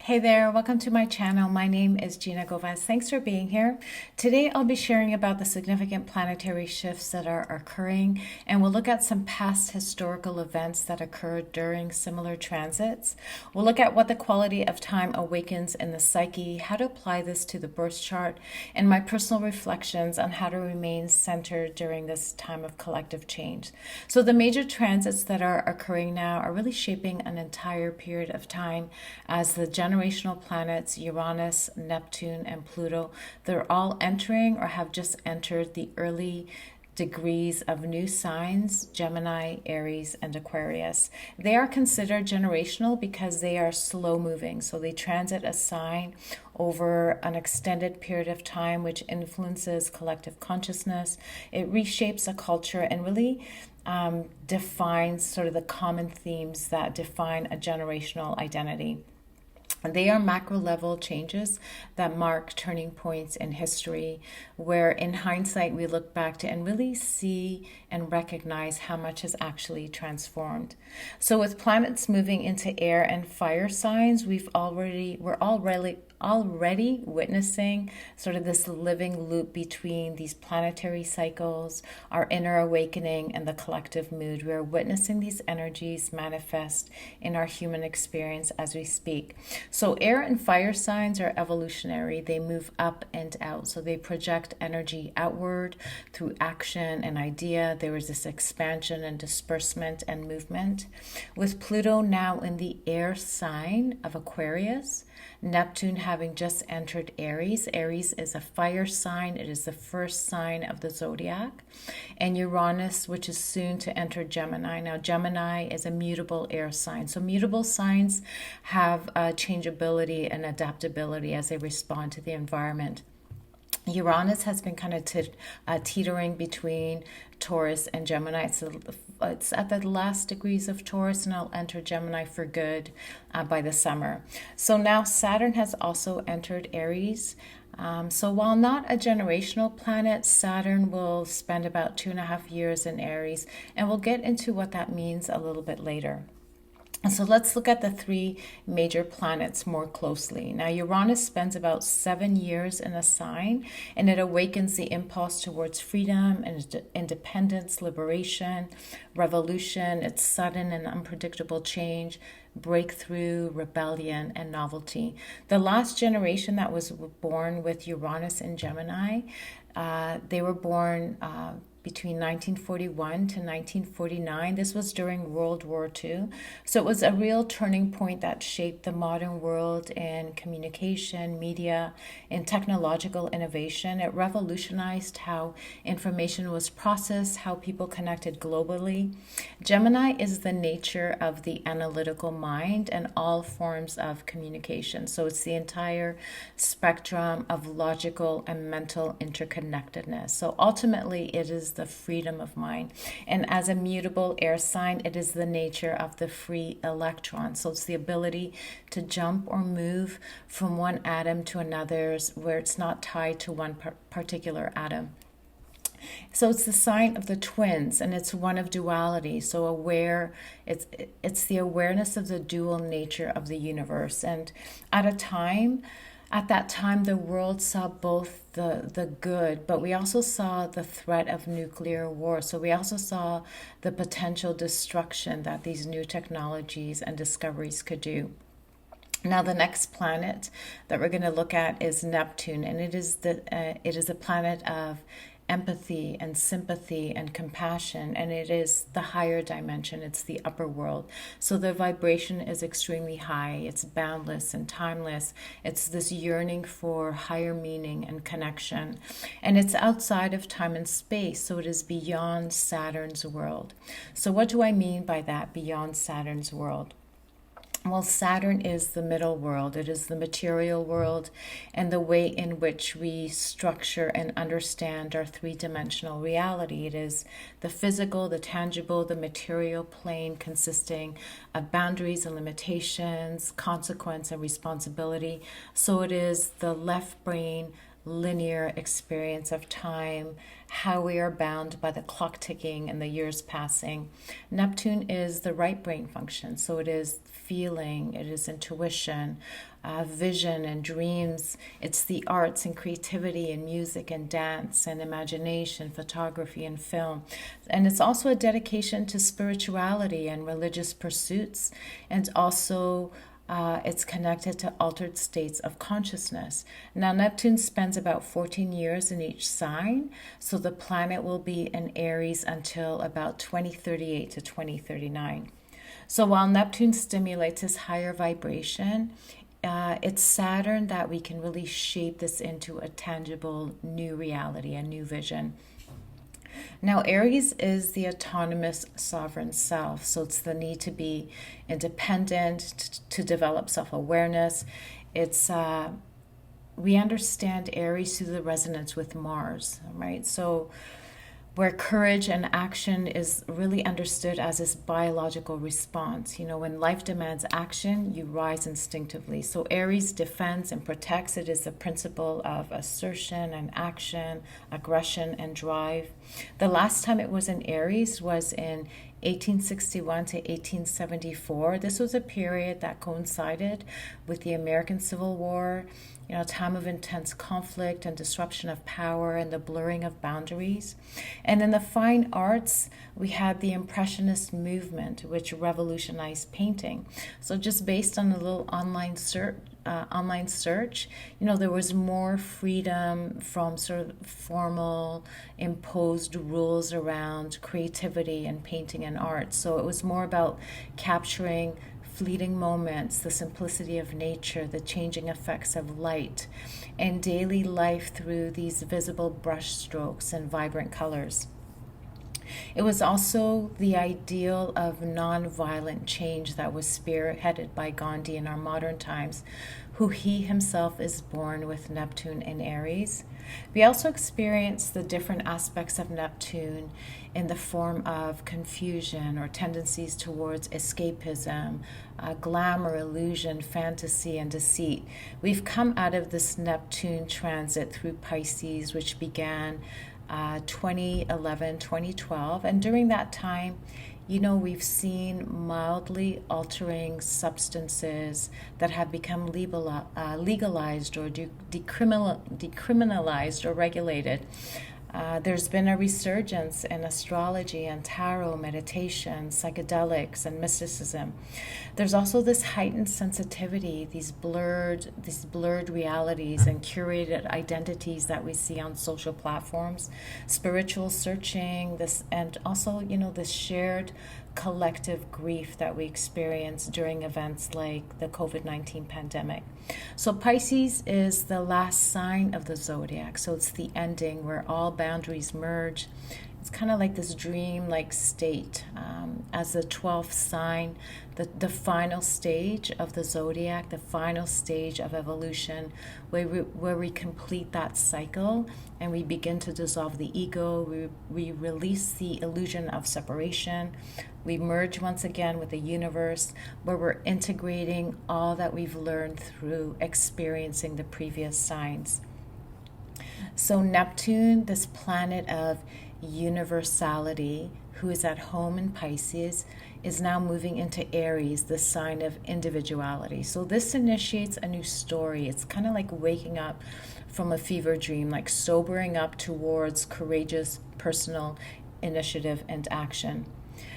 Hey there, welcome to my channel. My name is Gina Govez. Thanks for being here. Today I'll be sharing about the significant planetary shifts that are occurring, and we'll look at some past historical events that occurred during similar transits. We'll look at what the quality of time awakens in the psyche, how to apply this to the birth chart, and my personal reflections on how to remain centered during this time of collective change. So the major transits that are occurring now are really shaping an entire period of time as the generational planets Uranus, Neptune, and Pluto, they're all entering or have just entered the early degrees of new signs: Gemini, Aries, and Aquarius. They are considered generational because they are slow moving. So they transit a sign over an extended period of time, which influences collective consciousness. It reshapes a culture and really defines sort of the common themes that define a generational identity. They are macro level changes that mark turning points in history, where in hindsight we look back to and really see and recognize how much has actually transformed. So with planets moving into air and fire signs, we're already witnessing sort of this living loop between these planetary cycles, our inner awakening, and the collective mood. We're witnessing these energies manifest in our human experience as we speak. So air and fire signs are evolutionary. They move up and out. So they project energy outward through action and idea. There is this expansion and disbursement and movement. With Pluto now in the air sign of Aquarius, Neptune having just entered Aries. Aries is a fire sign. It is the first sign of the zodiac. And Uranus, which is soon to enter Gemini. Now, Gemini is a mutable air sign. So mutable signs have changeability and adaptability as they respond to the environment. Uranus has been kind of teetering between Taurus and Gemini. It's at the last degrees of Taurus, and I'll enter Gemini for good by the summer. So now Saturn has also entered Aries. So while not a generational planet, Saturn will spend about 2.5 years in Aries, and we'll get into what that means a little bit later. So let's look at the three major planets more closely. Now, Uranus spends about 7 years in a sign, and it awakens the impulse towards freedom and independence, liberation, revolution. It's sudden and unpredictable change, breakthrough, rebellion, and novelty. The last generation that was born with Uranus in Gemini, they were born between 1941 to 1949. This was during World War II. So it was a real turning point that shaped the modern world in communication, media, in technological innovation. It revolutionized how information was processed, how people connected globally. Gemini is the nature of the analytical mind and all forms of communication. So it's the entire spectrum of logical and mental interconnectedness. So ultimately, it is the freedom of mind. And as a mutable air sign, it is the nature of the free electron. So it's the ability to jump or move from one atom to another where it's not tied to one particular atom. So it's the sign of the twins, and it's one of duality. So it's the awareness of the dual nature of the universe. And at that time, the world saw both the good, but we also saw the threat of nuclear war. So we also saw the potential destruction that these new technologies and discoveries could do. Now, the next planet that we're going to look at is Neptune, and it is a planet of empathy and sympathy and compassion, and it is the higher dimension. It's the upper world. So the vibration is extremely high. It's boundless and timeless. It's this yearning for higher meaning and connection, and it's outside of time and space. So it is beyond Saturn's world. So what do I mean by that, beyond Saturn's world? Well, Saturn is the middle world. It is the material world and the way in which we structure and understand our three-dimensional reality. It is the physical, the tangible, the material plane consisting of boundaries and limitations, consequence and responsibility. So it is the left brain linear experience of time, how we are bound by the clock ticking and the years passing. Neptune is the right brain function, so it is feeling, it is intuition, vision and dreams. It's the arts and creativity and music and dance and imagination, photography and film. And it's also a dedication to spirituality and religious pursuits, and also it's connected to altered states of consciousness. Now, Neptune spends about 14 years in each sign, so the planet will be in Aries until about 2038 to 2039. So while Neptune stimulates this higher vibration, it's Saturn that we can really shape this into a tangible new reality, a new vision. Now, Aries is the autonomous sovereign self. So it's the need to be independent, to develop self-awareness. It's we understand Aries through the resonance with Mars, right? So where courage and action is really understood as this biological response. You know, when life demands action, you rise instinctively. So Aries defends and protects. It is the principle of assertion and action, aggression and drive. The last time it was in Aries was in 1861 to 1874. This was a period that coincided with the American Civil War, you know, a time of intense conflict and disruption of power and the blurring of boundaries. And in the fine arts, we had the Impressionist movement, which revolutionized painting. So just based on a little online search, you know, there was more freedom from sort of formal, imposed rules around creativity and painting and art. So it was more about capturing fleeting moments, the simplicity of nature, the changing effects of light, and daily life through these visible brush strokes and vibrant colors. It was also the ideal of non-violent change that was spearheaded by Gandhi in our modern times, who he himself is born with Neptune in Aries. We also experience the different aspects of Neptune in the form of confusion or tendencies towards escapism, glamour, illusion, fantasy, and deceit. We've come out of this Neptune transit through Pisces, which began 2011, 2012. And during that time, you know, we've seen mildly altering substances that have become legalized or decriminalized or regulated. There's been a resurgence in astrology and tarot, meditation, psychedelics, and mysticism. There's also this heightened sensitivity, these blurred realities and curated identities that we see on social platforms, spiritual searching, this, and also, you know, this shared collective grief that we experience during events like the COVID-19 pandemic. So Pisces is the last sign of the zodiac. So it's the ending where all boundaries merge. It's kind of like this dream-like state. As the 12th sign, the final stage of the zodiac, the final stage of evolution, where we complete that cycle and we begin to dissolve the ego, we release the illusion of separation, we merge once again with the universe, where we're integrating all that we've learned through experiencing the previous signs. So Neptune, this planet of universality, who is at home in Pisces, is now moving into Aries, the sign of individuality. So this initiates a new story. It's kind of like waking up from a fever dream, like sobering up towards courageous personal initiative and action.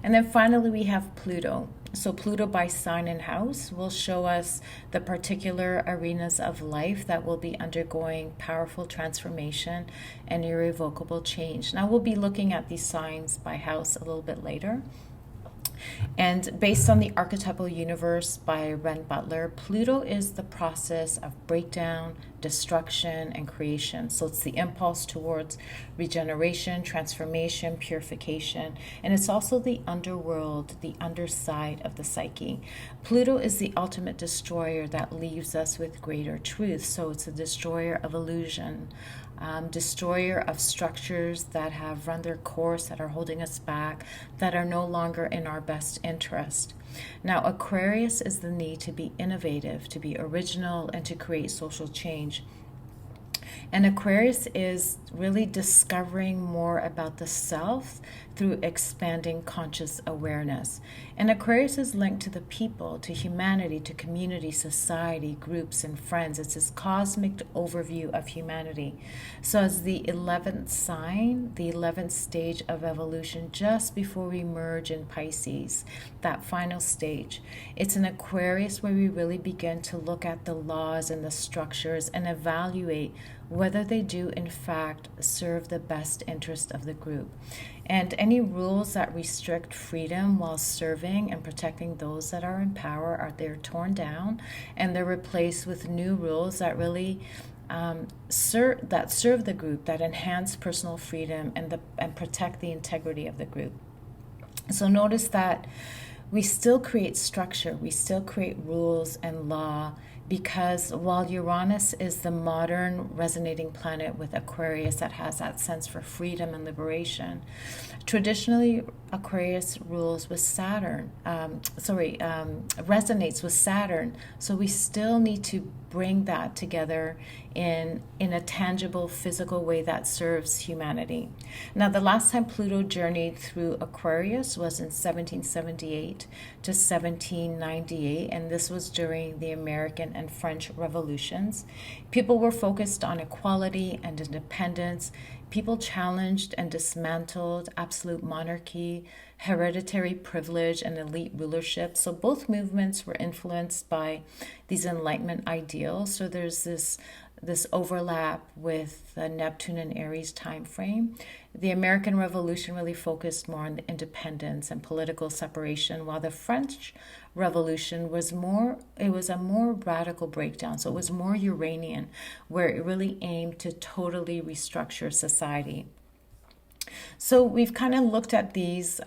And then finally we have Pluto. So Pluto by sign and house will show us the particular arenas of life that will be undergoing powerful transformation and irrevocable change. Now we'll be looking at these signs by house a little bit later. And based on the archetypal universe by Ren Butler, Pluto is the process of breakdown, destruction, and creation. So it's the impulse towards regeneration, transformation, purification, and it's also the underworld, the underside of the psyche. Pluto is the ultimate destroyer that leaves us with greater truth. So it's a destroyer of illusion, destroyer of structures that have run their course, that are holding us back, that are no longer in our best interest. Now, Aquarius is the need to be innovative, to be original, and to create social change. And Aquarius is really discovering more about the self through expanding conscious awareness. And Aquarius is linked to the people, to humanity, to community, society, groups, and friends. It's this cosmic overview of humanity. So, as the 11th sign, the 11th stage of evolution, just before we merge in Pisces, that final stage, it's an Aquarius where we really begin to look at the laws and the structures and evaluate whether they do in fact serve the best interest of the group. And any rules that restrict freedom while serving and protecting those that are in power they're torn down, and they're replaced with new rules that really serve the group, that enhance personal freedom and protect the integrity of the group. So notice that we still create structure, we still create rules and law, because while Uranus is the modern resonating planet with Aquarius that has that sense for freedom and liberation, traditionally Aquarius rules with resonates with Saturn. So we still need to bring that together in a tangible, physical way that serves humanity. Now, the last time Pluto journeyed through Aquarius was in 1778 to 1798, and this was during the American and French revolutions. People were focused on equality and independence. People challenged and dismantled absolute monarchy, hereditary privilege, and elite rulership. So both movements were influenced by these Enlightenment ideals. So there's this overlap with the Neptune and Aries time frame. The American Revolution really focused more on independence and political separation, while the French Revolution was a more radical breakdown. So it was more Uranian, where it really aimed to totally restructure society. So we've kind of looked at these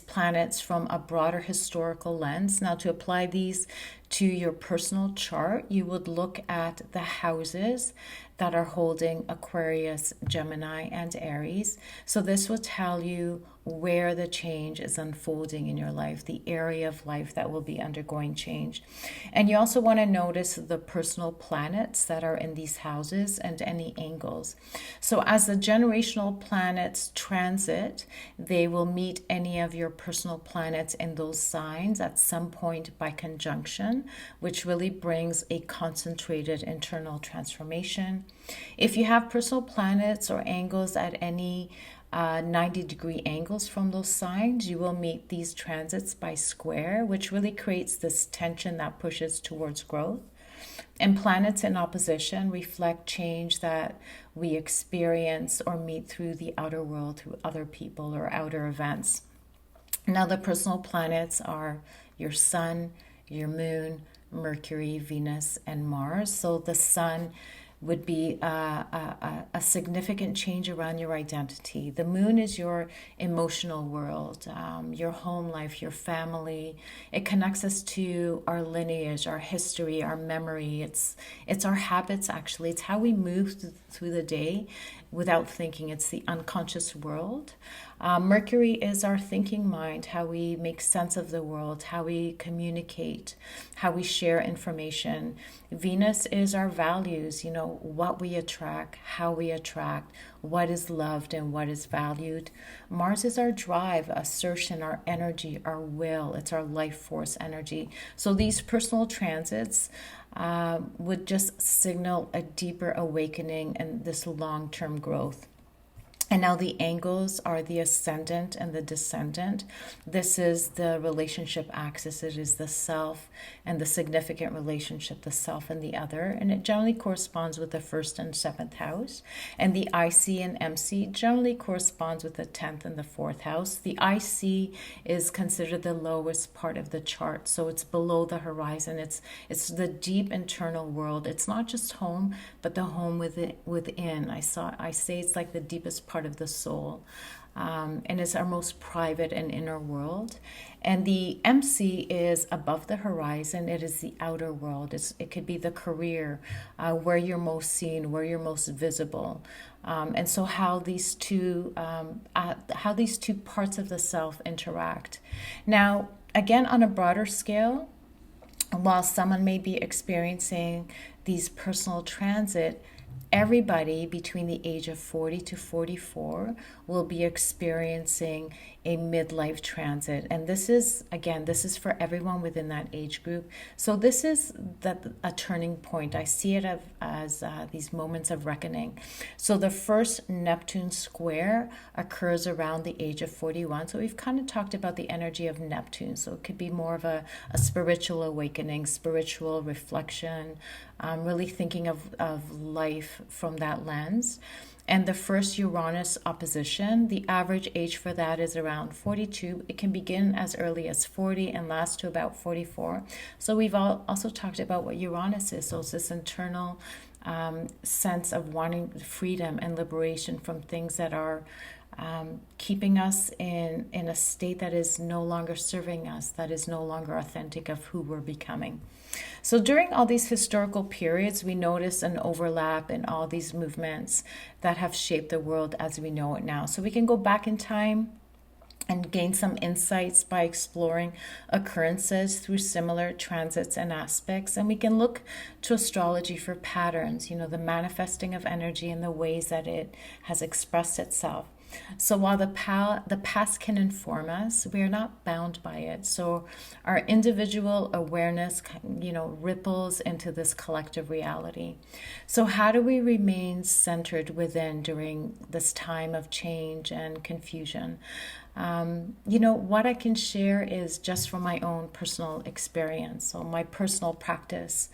planets from a broader historical lens. Now, to apply these to your personal chart, you would look at the houses that are holding Aquarius, Gemini, and Aries. So this will tell you where the change is unfolding in your life, the area of life that will be undergoing change. And you also want to notice the personal planets that are in these houses and any angles. So as the generational planets transit, they will meet any of your personal planets in those signs at some point by conjunction, which really brings a concentrated internal transformation. If you have personal planets or angles at any 90-degree angles from those signs, you will meet these transits by square, which really creates this tension that pushes towards growth. And planets in opposition reflect change that we experience or meet through the outer world, through other people or outer events. Now, the personal planets are your Sun, your Moon, Mercury, Venus, and Mars. So the Sun would be a significant change around your identity. The moon is your emotional world, your home life, your family. It connects us to our lineage, our history, our memory. It's our habits, actually. It's how we move through the day without thinking. It's the unconscious world. Mercury is our thinking mind, how we make sense of the world, how we communicate, how we share information. Venus is our values, what we attract, how we attract, what is loved and what is valued. Mars is our drive, assertion, our energy, our will. It's our life force energy. So these personal transits would just signal a deeper awakening and this long-term growth. And now the angles are the ascendant and the descendant. This is the relationship axis. It is the self and the significant relationship, the self and the other. And it generally corresponds with the 1st and 7th house. And the IC and MC generally corresponds with the 10th and the 4th house. The IC is considered the lowest part of the chart. So it's below the horizon. It's the deep internal world. It's not just home, but the home within. I say it's like the deepest part of the soul, and it's our most private and inner world. And the MC is above the horizon. It is the outer world. It could be the career, where you're most seen, where you're most visible. And so how these two parts of the self interact. Now, again, on a broader scale, while someone may be experiencing these personal transit, everybody between the age of 40 to 44 will be experiencing a midlife transit. And this is, again, this is for everyone within that age group. So this is a turning point. I see it as these moments of reckoning. So the first Neptune square occurs around the age of 41. So we've kind of talked about the energy of Neptune. So it could be more of a spiritual awakening, spiritual reflection, really thinking of life from that lens. And the first Uranus opposition, the average age for that is around 42. It can begin as early as 40 and last to about 44. So we've also talked about what Uranus is. So it's this internal sense of wanting freedom and liberation from things that are keeping us in a state that is no longer serving us, that is no longer authentic of who we're becoming. So during all these historical periods, we notice an overlap in all these movements that have shaped the world as we know it now. So we can go back in time and gain some insights by exploring occurrences through similar transits and aspects. And we can look to astrology for patterns, the manifesting of energy and the ways that it has expressed itself. So while the past can inform us, we are not bound by it. So our individual awareness, ripples into this collective reality. So how do we remain centered within during this time of change and confusion? What I can share is just from my own personal experience, so my personal practice.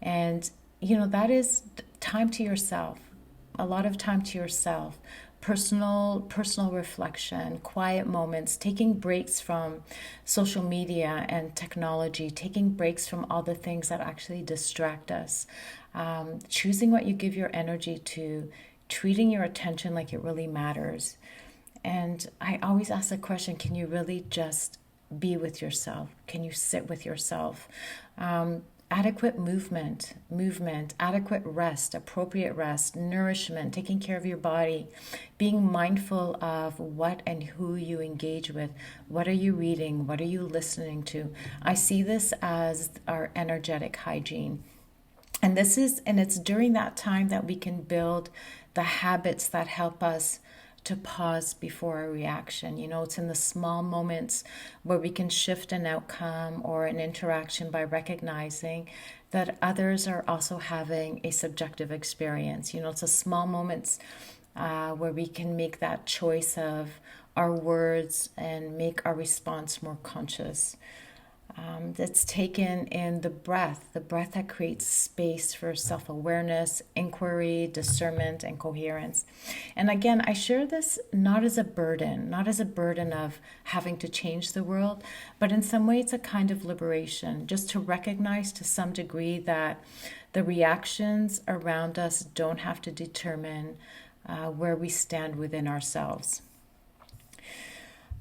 And, that is time to yourself, a lot of time to yourself. Personal reflection, quiet moments, taking breaks from social media and technology, taking breaks from all the things that actually distract us, choosing what you give your energy to, treating your attention like it really matters. And I always ask the question, can you really just be with yourself? Can you sit with yourself? Adequate movement, adequate rest, appropriate rest, nourishment, taking care of your body, being mindful of what and who you engage with. What are you reading? What are you listening to? I see this as our energetic hygiene. And it's during that time that we can build the habits that help us to pause before a reaction. It's in the small moments where we can shift an outcome or an interaction by recognizing that others are also having a subjective experience. It's the small moments where we can make that choice of our words and make our response more conscious. That's taken in the breath that creates space for self-awareness, inquiry, discernment, and coherence. And again, I share this not as a burden of having to change the world, but in some way it's a kind of liberation, just to recognize to some degree that the reactions around us don't have to determine where we stand within ourselves.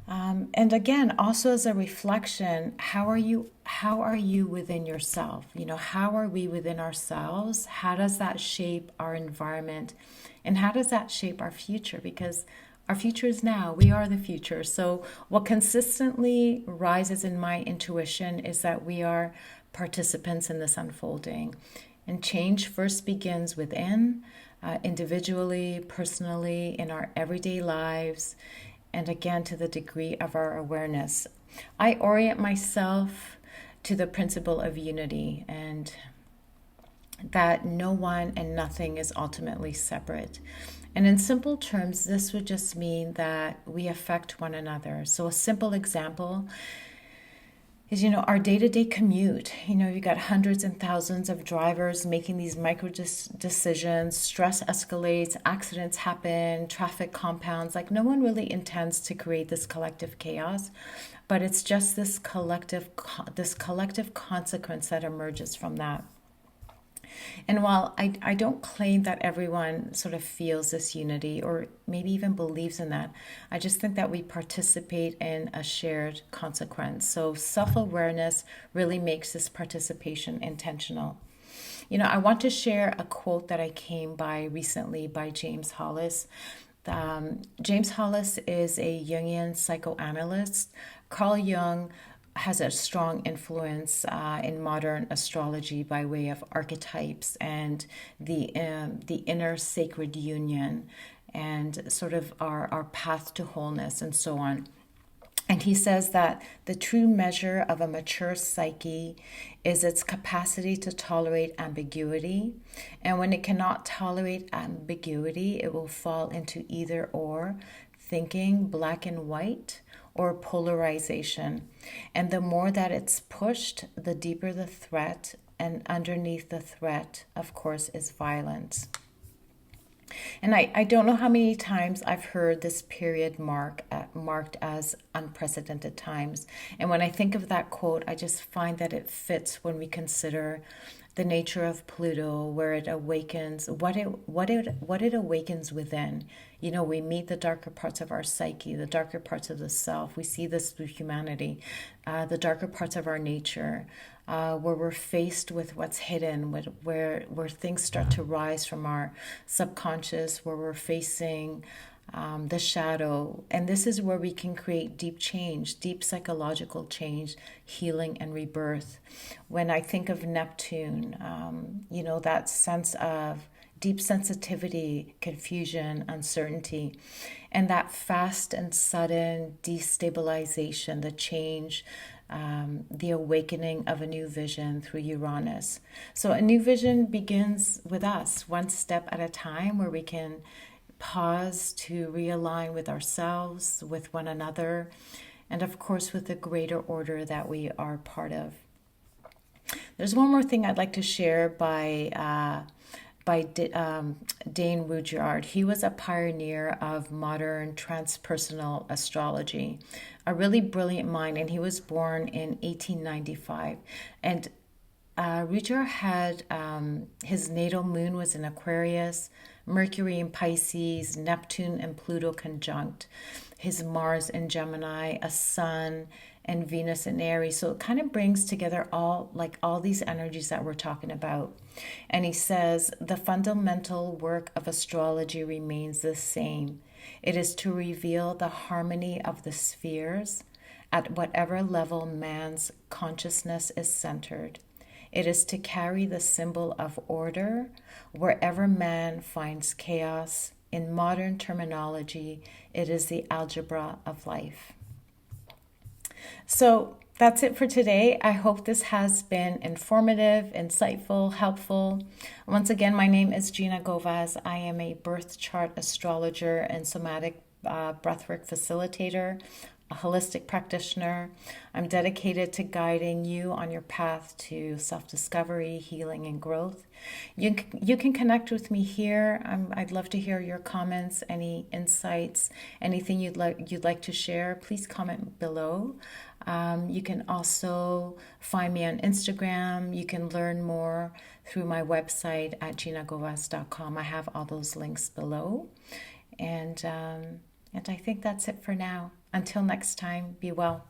And again, also as a reflection, how are you within yourself? How are we within ourselves? How does that shape our environment? And how does that shape our future? Because our future is now. We are the future. So what consistently rises in my intuition is that we are participants in this unfolding. And change first begins within, individually, personally, in our everyday lives, and again, to the degree of our awareness. I orient myself to the principle of unity and that no one and nothing is ultimately separate. And in simple terms, this would just mean that we affect one another. So a simple example is, our day-to-day commute. You got hundreds and thousands of drivers making these micro decisions, stress escalates, accidents happen, traffic compounds. Like no one really intends to create this collective chaos, but it's just this collective consequence that emerges from that. And while I don't claim that everyone sort of feels this unity or maybe even believes in that, I just think that we participate in a shared consequence. So self-awareness really makes this participation intentional. I want to share a quote that I came by recently by James Hollis. James Hollis is a Jungian psychoanalyst. Carl Jung has a strong influence in modern astrology by way of archetypes and the inner sacred union and sort of our path to wholeness and so on. And he says that the true measure of a mature psyche is its capacity to tolerate ambiguity. And when it cannot tolerate ambiguity, it will fall into either or, thinking black and white, or polarization. And the more that it's pushed, the deeper the threat. And underneath the threat, of course, is violence. And I don't know how many times I've heard this period marked as unprecedented times. And when I think of that quote, I just find that it fits when we consider the nature of Pluto, where it awakens, what it awakens within. You know, we meet the darker parts of our psyche, the darker parts of the self. We see this through humanity, the darker parts of our nature, where we're faced with what's hidden, where things start to rise from our subconscious, where we're facing the shadow. And this is where we can create deep change, deep psychological change, healing and rebirth. When I think of Neptune, you know, that sense of deep sensitivity, confusion, uncertainty, and that fast and sudden destabilization, the change, the awakening of a new vision through Uranus. So a new vision begins with us, one step at a time, where we can pause to realign with ourselves, with one another, and of course with the greater order that we are part of. There's one more thing I'd like to share by Dane Rudyard. He was a pioneer of modern transpersonal astrology, a really brilliant mind, and he was born in 1895. And Rudyard had his natal moon was in Aquarius, Mercury in Pisces, Neptune and Pluto conjunct, his Mars in Gemini, a Sun and Venus in Aries. So it kind of brings together all these energies that we're talking about. And he says the fundamental work of astrology remains the same. It is to reveal the harmony of the spheres at whatever level man's consciousness is centered. It is to carry the symbol of order wherever man finds chaos. In modern terminology, it is the algebra of life. So that's it for today. I hope this has been informative, insightful, helpful. Once again, my name is Gina Govaz. I am a birth chart astrologer and somatic breathwork facilitator, a holistic practitioner. I'm dedicated to guiding you on your path to self-discovery, healing, and growth. You can connect with me here. I'd love to hear your comments, any insights, anything you'd like to share. Please comment below. You can also find me on Instagram. You can learn more through my website at ginagovas.com. I have all those links below. And I think that's it for now. Until next time, be well.